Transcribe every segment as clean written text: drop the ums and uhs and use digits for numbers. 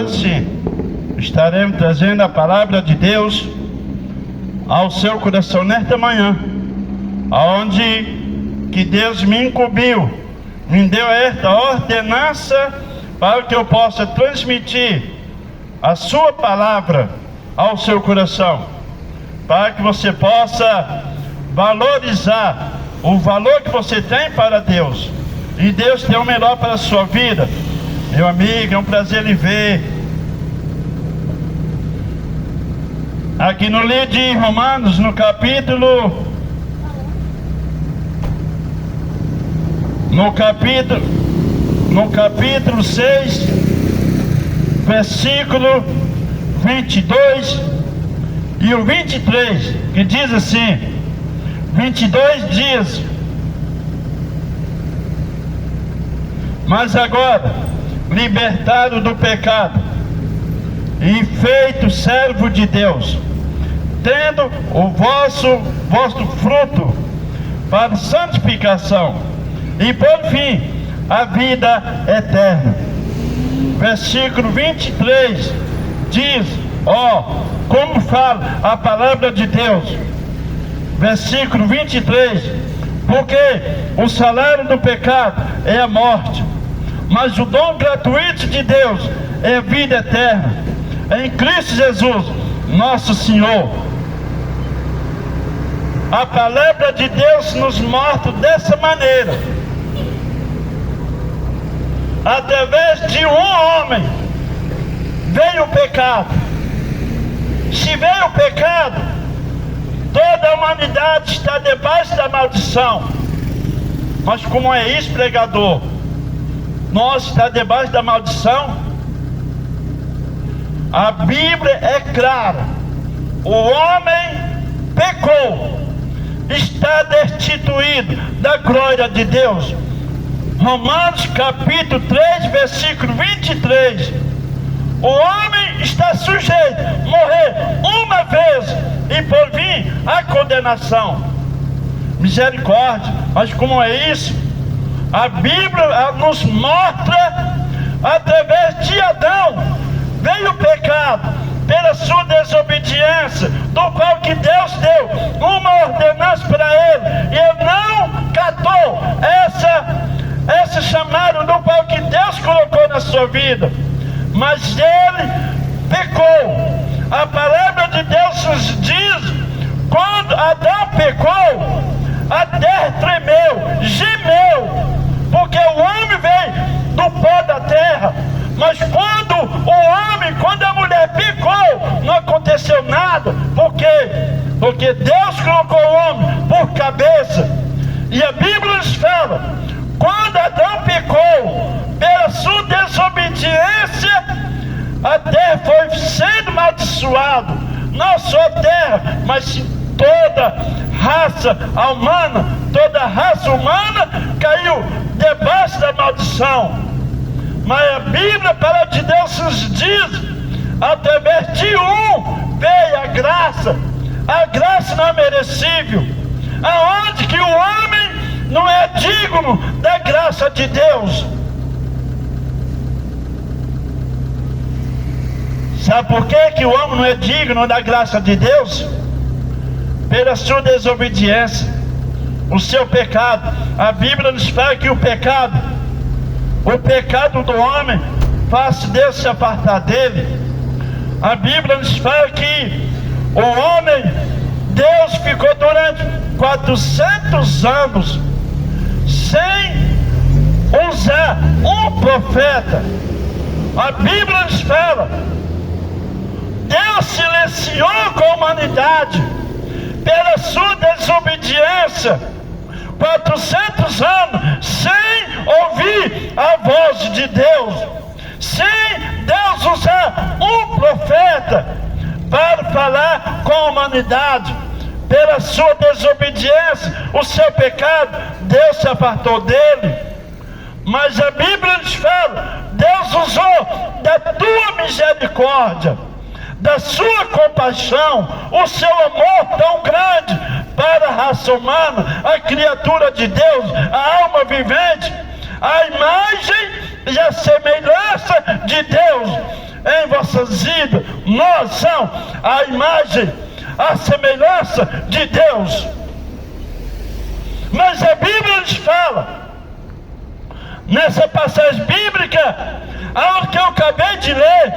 sim, estaremos trazendo a palavra de Deus ao seu coração nesta manhã, aonde que Deus me incumbiu, me deu esta ordenança para que eu possa transmitir a sua palavra ao seu coração, para que você possa valorizar o valor que você tem para Deus, e Deus tem o melhor para a sua vida. Meu amigo, é um prazer lhe ver aqui no livro de Romanos, no capítulo 6, versículo 22 e o 23, que diz assim: 22 dias: mas agora, libertado do pecado e feito servo de Deus, tendo o vosso fruto para santificação e por fim a vida eterna. Versículo 23 diz, como fala a palavra de Deus. Versículo 23: porque o salário do pecado é a morte, mas o dom gratuito de Deus é a vida eterna em Cristo Jesus, nosso Senhor. A palavra de Deus nos mostra dessa maneira: através de um homem veio o pecado. Se veio o pecado, toda a humanidade está debaixo da maldição. Mas como é isso, pregador? Nós está debaixo da maldição? A Bíblia é clara: o homem pecou, está destituído da glória de Deus. Romanos capítulo 3, versículo 23: o homem está sujeito a morrer uma vez e por vir a condenação. Misericórdia, mas como é isso? A Bíblia nos mostra: através de Adão veio o pecado, pela sua desobediência, do qual que Deus deu uma ordenança para ele, e ele não catou esse chamado do qual que Deus colocou na sua vida, mas ele pecou. A palavra de Deus nos diz: quando Adão pecou, a terra tremeu, gemeu, porque o homem veio do pó da terra. Mas quando a mulher pecou, não aconteceu nada. Por quê? Porque Deus colocou o homem por cabeça. E a Bíblia nos fala: quando Adão pecou, pela sua desobediência, a terra foi sendo amaldiçoada. Não só a terra, mas toda raça humana caiu debaixo da maldição. Mas a Bíblia, a palavra de Deus nos diz: através de um veio a graça não é merecível. Aonde que o homem não é digno da graça de Deus? Sabe por que o homem não é digno da graça de Deus? Pela sua desobediência, o seu pecado. A Bíblia nos fala que o pecado do homem faz Deus se apartar dele. A Bíblia nos fala que o homem, Deus ficou durante 400 anos sem usar um profeta. A Bíblia nos fala: Deus silenciou com a humanidade pela sua desobediência 400 anos sem ouvir a voz de Deus, sem Deus usar um profeta para falar com a humanidade. Pela sua desobediência, o seu pecado, Deus se apartou dele. Mas a Bíblia nos fala: Deus usou da tua misericórdia, da sua compaixão, o seu amor tão grande para a raça humana, a criatura de Deus, a alma vivente, a imagem e a semelhança de Deus. em vossas vidas. Nós somos a imagem, a semelhança de Deus. Mas a Bíblia nos fala, nessa passagem bíblica, aonde que eu acabei de ler,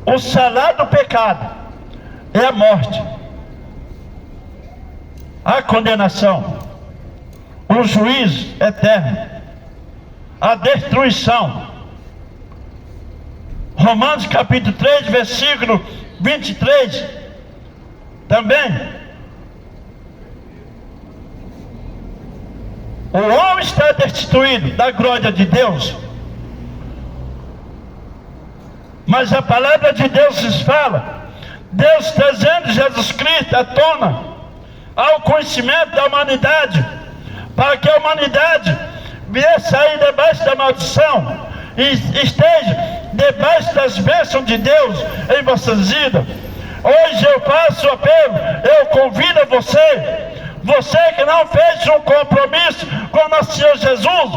o salário do pecado é a morte, a condenação, o juízo eterno, a destruição. Romanos capítulo 3, versículo 23, também. O homem está destituído da glória de Deus. Mas a palavra de Deus nos fala, Deus trazendo Jesus Cristo à tona, ao conhecimento da humanidade, para que a humanidade viesse sair debaixo da maldição e esteja debaixo das bênçãos de Deus em vossas vidas. Hoje eu faço o apelo, eu convido você que não fez um compromisso com nosso Senhor Jesus,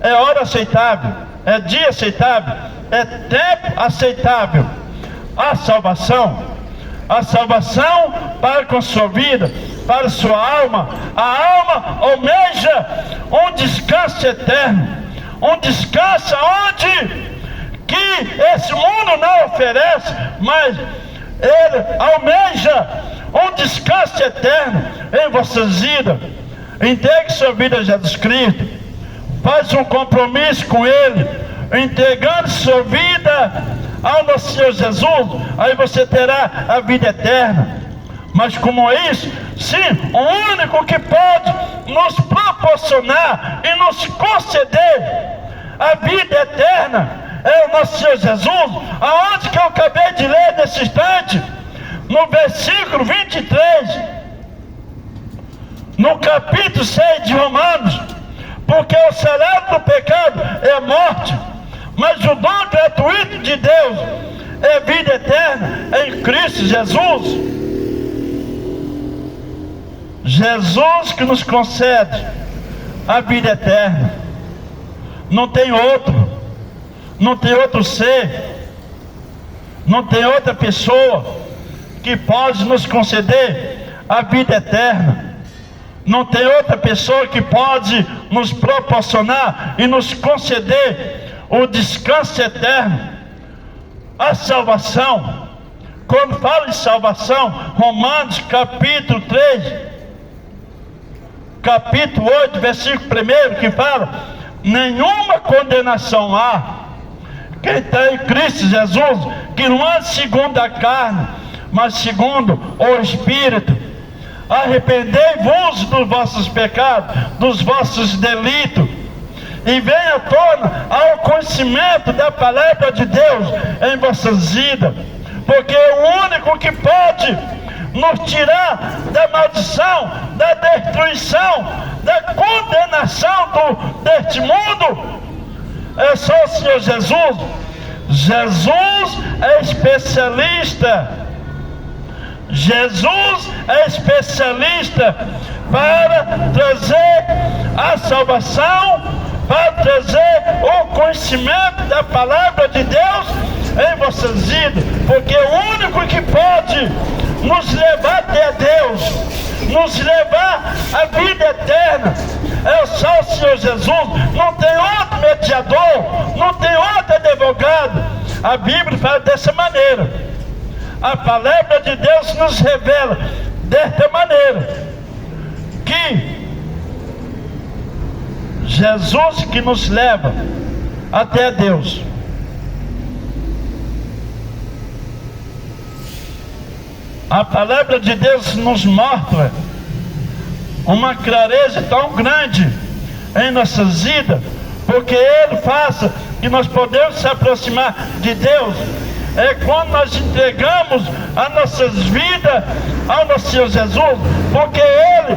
é hora aceitável, é dia aceitável, é tempo aceitável. A salvação para com sua vida, para sua alma. A alma almeja um descanso eterno, um descanso onde que esse mundo não oferece, mas ele almeja um descanso eterno em vossas vidas. Entregue sua vida a Jesus Cristo, faz um compromisso com Ele, entregando sua vida ao nosso Senhor Jesus, aí você terá a vida eterna. Mas como é isso? Sim, o único que pode nos proporcionar e nos conceder a vida eterna é o nosso Senhor Jesus. Aonde que eu acabei de ler nesse instante? No versículo 23, no capítulo 6 de Romanos, porque o salário do pecado é a morte, mas o dom gratuito de Deus é vida eterna em Cristo Jesus. Jesus que nos concede a vida eterna. Não tem outro, não tem outro ser, não tem outra pessoa que pode nos conceder a vida eterna. Não tem outra pessoa que pode nos proporcionar e nos conceder o descanso eterno, a salvação. Quando fala em salvação, Romanos capítulo 3, capítulo 8, versículo 1, que fala: nenhuma condenação há quem está em Cristo Jesus, que não anda segundo a carne, mas segundo o Espírito. Arrependei-vos dos vossos pecados, dos vossos delitos, e venha à tona ao conhecimento da palavra de Deus em vossas vidas, porque é o único que pode nos tirar da maldição, da destruição, da condenação deste mundo. É só o Senhor Jesus. Jesus é especialista. Jesus é especialista para trazer a salvação, para trazer o conhecimento da palavra de Deus em vossas vidas, porque é o único que pode nos levar até Deus, nos levar à vida eterna, é só o Senhor Jesus. Não tem outro mediador, não tem outro advogado. A Bíblia fala dessa maneira. A palavra de Deus nos revela desta maneira, que Jesus que nos leva até Deus. A palavra de Deus nos mostra uma clareza tão grande em nossas vidas, porque Ele faz que nós podemos se aproximar de Deus. É quando nós entregamos as nossas vidas ao nosso Senhor Jesus, porque Ele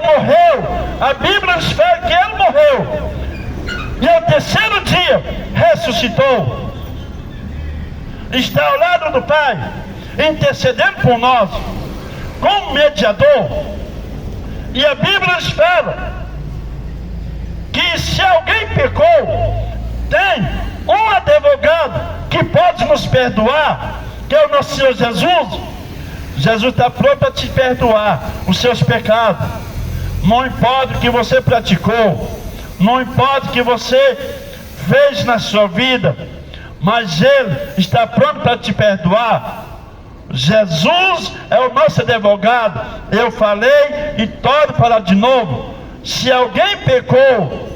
morreu. A Bíblia nos fala que Ele morreu e ao terceiro dia ressuscitou. Está ao lado do Pai, intercedendo por nós, como mediador. E a Bíblia nos fala que se alguém pecou, tem um advogado que pode nos perdoar, que é o nosso Senhor Jesus. Jesus está pronto para te perdoar os seus pecados. Não importa o que você praticou, não importa o que você fez na sua vida, mas Ele está pronto para te perdoar. Jesus é o nosso advogado. Eu falei e torno a falar de novo. Se alguém pecou,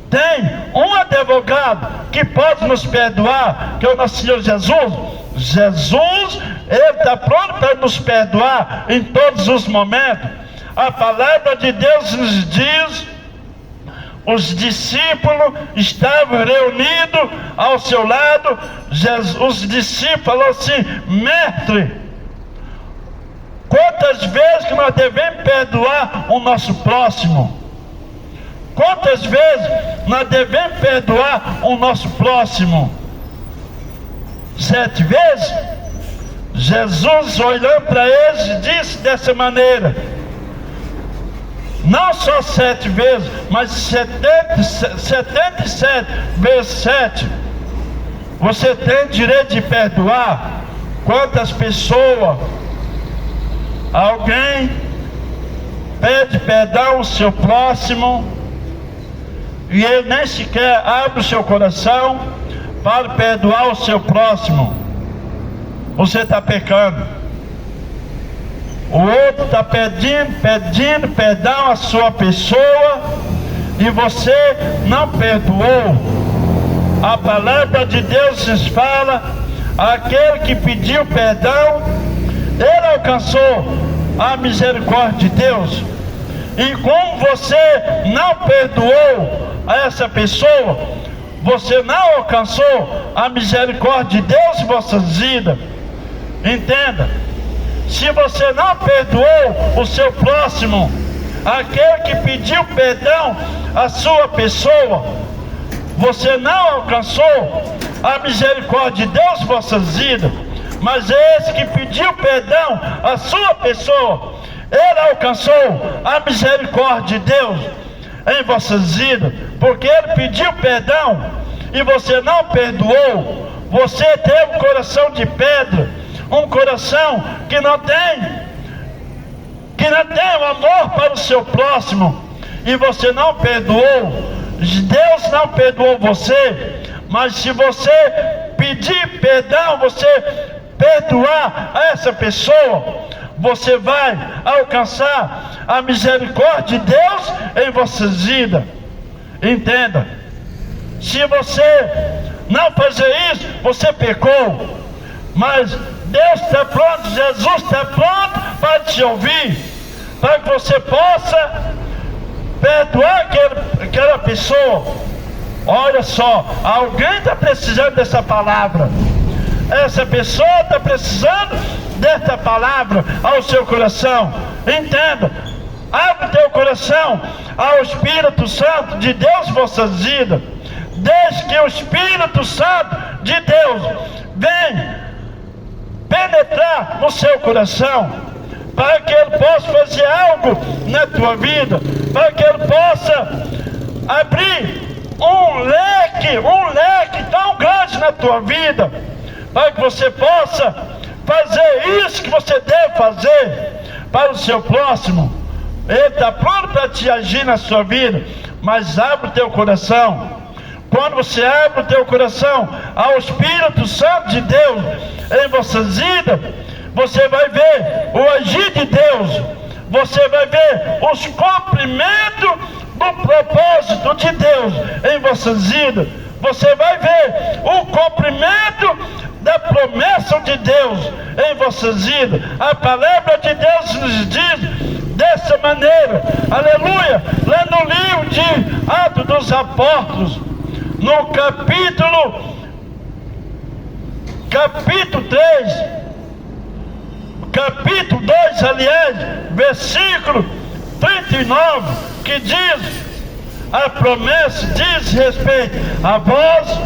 tem um advogado que pode nos perdoar, que é o nosso Senhor Jesus. Jesus, Ele está pronto para nos perdoar em todos os momentos. A palavra de Deus nos diz: os discípulos estavam reunidos ao seu lado. Os discípulos falaram assim: mestre, quantas vezes que nós devemos perdoar o nosso próximo? Quantas vezes nós devemos perdoar o nosso próximo? 7 vezes? Jesus, olhando para eles, disse dessa maneira: não só 7 vezes, mas 77 vezes 7. Você tem direito de perdoar. Quantas pessoas, alguém pede perdão ao seu próximo e ele nem sequer abre o seu coração para perdoar o seu próximo? Você está pecando. O outro está pedindo perdão à sua pessoa e você não perdoou. A palavra de Deus nos fala: aquele que pediu perdão, ele alcançou a misericórdia de Deus. E como você não perdoou a essa pessoa, você não alcançou a misericórdia de Deus em vossas vidas. Entenda: se você não perdoou o seu próximo, aquele que pediu perdão à sua pessoa, você não alcançou a misericórdia de Deus em vossas vidas. Mas esse que pediu perdão à sua pessoa, ele alcançou a misericórdia de Deus em vossas vidas, porque ele pediu perdão e você não perdoou. Você tem um coração de pedra, um coração que não tem o amor para o seu próximo, e você não perdoou. Deus não perdoou você, mas se você pedir perdão, você perdoar a essa pessoa, você vai alcançar a misericórdia de Deus em vossas vidas. Entenda: se você não fazer isso, você pecou. Mas Deus está pronto, Jesus está pronto para te ouvir, para que você possa perdoar aquela pessoa. Olha só, alguém está precisando dessa palavra. Essa pessoa está precisando desta palavra ao seu coração. Entenda: abre o teu coração ao Espírito Santo de Deus em vossas vidas. Desde que o Espírito Santo de Deus venha penetrar no seu coração, para que Ele possa fazer algo na tua vida, para que Ele possa abrir um leque tão grande na tua vida, para que você possa fazer isso que você deve fazer para o seu próximo. Ele está pronto para te agir na sua vida, mas abre o teu coração. Quando você abre o teu coração ao Espírito Santo de Deus em vossas vidas, você vai ver o agir de Deus, você vai ver os cumprimentos do propósito de Deus em vossas vidas, você vai ver o cumprimento da promessa de Deus em vossas vidas. A palavra de Deus nos diz dessa maneira, aleluia, lá no livro de Atos dos Apóstolos, no capítulo 2, aliás, versículo 39, que diz: a promessa diz respeito a vós,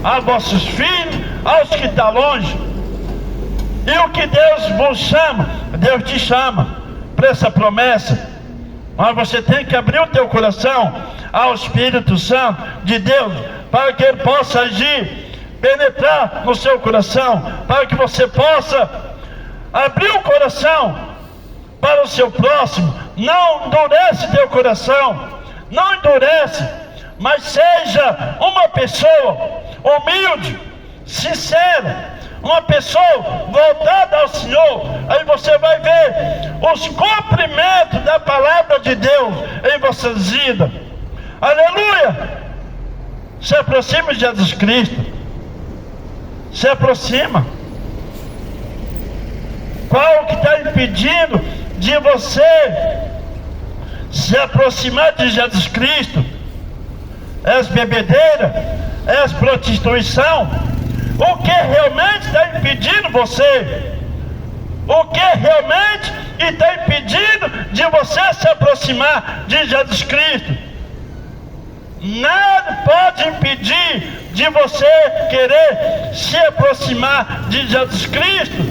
a vossos filhos, aos que estão longe. E o que Deus vos chama, Deus te chama para essa promessa. Mas você tem que abrir o teu coração ao Espírito Santo de Deus, para que Ele possa agir, penetrar no seu coração, para que você possa abrir o coração para o seu próximo. Não endurece teu coração, não endurece, mas seja uma pessoa humilde, sincera, uma pessoa voltada ao Senhor. Aí você vai ver os cumprimentos da palavra de Deus em vossas vidas. Aleluia! Se aproxime de Jesus Cristo. Se aproxima. Qual que está impedindo de você se aproximar de Jesus Cristo? É as bebedeiras? É as prostituição? O que realmente está impedindo você? O que realmente está impedindo de você se aproximar de Jesus Cristo? Nada pode impedir de você querer se aproximar de Jesus Cristo.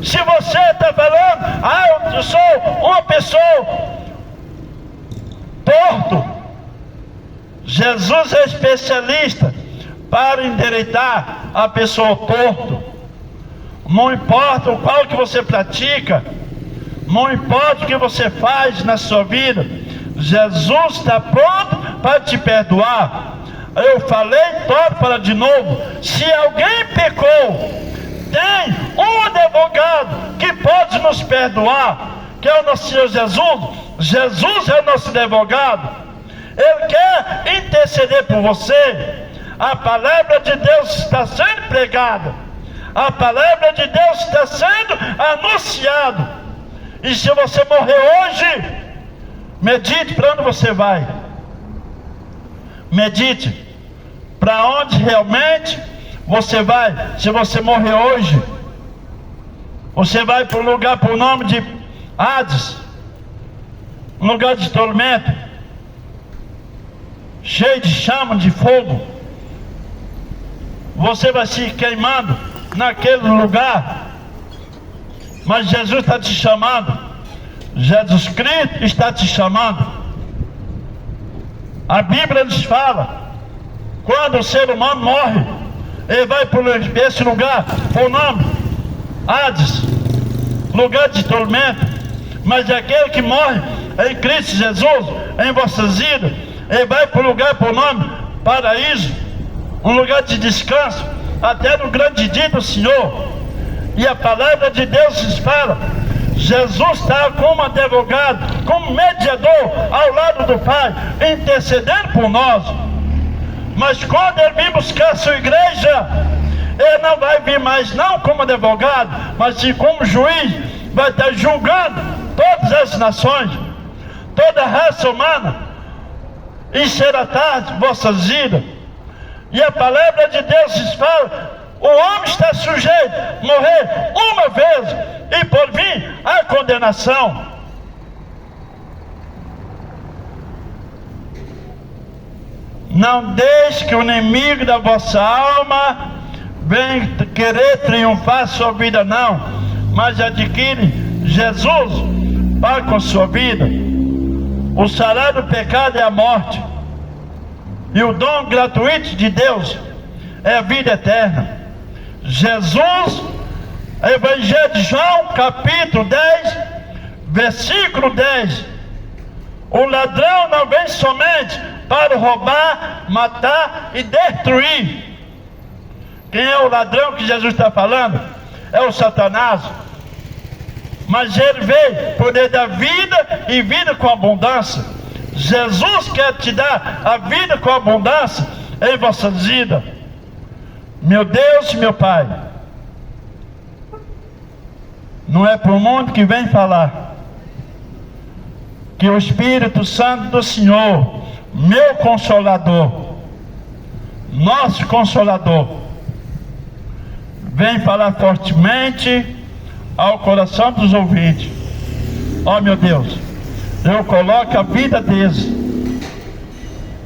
Se você está falando, eu sou uma pessoa torto, Jesus é especialista para endireitar a pessoa torto. Não importa o qual que você pratica, não importa o que você faz na sua vida, Jesus está pronto para te perdoar. Eu falei, torno para de novo. Se alguém pecou, tem um advogado que pode nos perdoar, que é o nosso Senhor Jesus. Jesus é o nosso advogado. Ele quer interceder por você. A palavra de Deus está sendo pregada, a palavra de Deus está sendo anunciada. E se você morrer hoje, medite para onde você vai. Medite para onde realmente você vai. Se você morrer hoje, você vai para um lugar por nome de Hades, um lugar de tormento, cheio de chama, de fogo. Você vai se queimando naquele lugar. Mas Jesus está te chamando. Jesus Cristo está te chamando. A Bíblia nos fala, quando o ser humano morre, ele vai para esse lugar, por nome Hades, lugar de tormento. Mas aquele que morre em Cristo Jesus, em vossas vidas, ele vai para o lugar por nome paraíso, um lugar de descanso, até no grande dia do Senhor. E a palavra de Deus nos fala, Jesus está como advogado, como mediador ao lado do Pai, intercedendo por nós. Mas quando Ele vir buscar a sua igreja, Ele não vai vir mais não como advogado, mas sim como juiz. Vai estar julgando todas as nações, toda a raça humana, e será tarde vossas vidas. E a palavra de Deus nos fala, o homem está sujeito a morrer uma vez e por vir a condenação. Não deixe que o inimigo da vossa alma venha querer triunfar sua vida, não, mas adquire Jesus para com sua vida. O salário do pecado é a morte, e o dom gratuito de Deus é a vida eterna. Jesus, Evangelho de João, capítulo 10, versículo 10. O ladrão não vem somente para roubar, matar e destruir. Quem é o ladrão que Jesus está falando? É o Satanás. Mas ele veio poder dar vida e vida com abundância. Jesus quer te dar a vida com abundância em vossas vidas. Meu Deus, meu Pai, não é para o mundo que vem falar que o Espírito Santo do Senhor, meu Consolador, nosso Consolador, vem falar fortemente ao coração dos ouvintes. Ó meu Deus, eu coloco a vida deles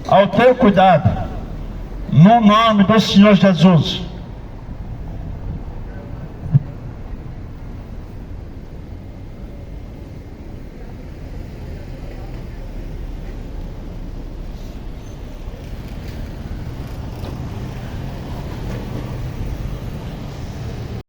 ao teu cuidado, no nome do Senhor Jesus.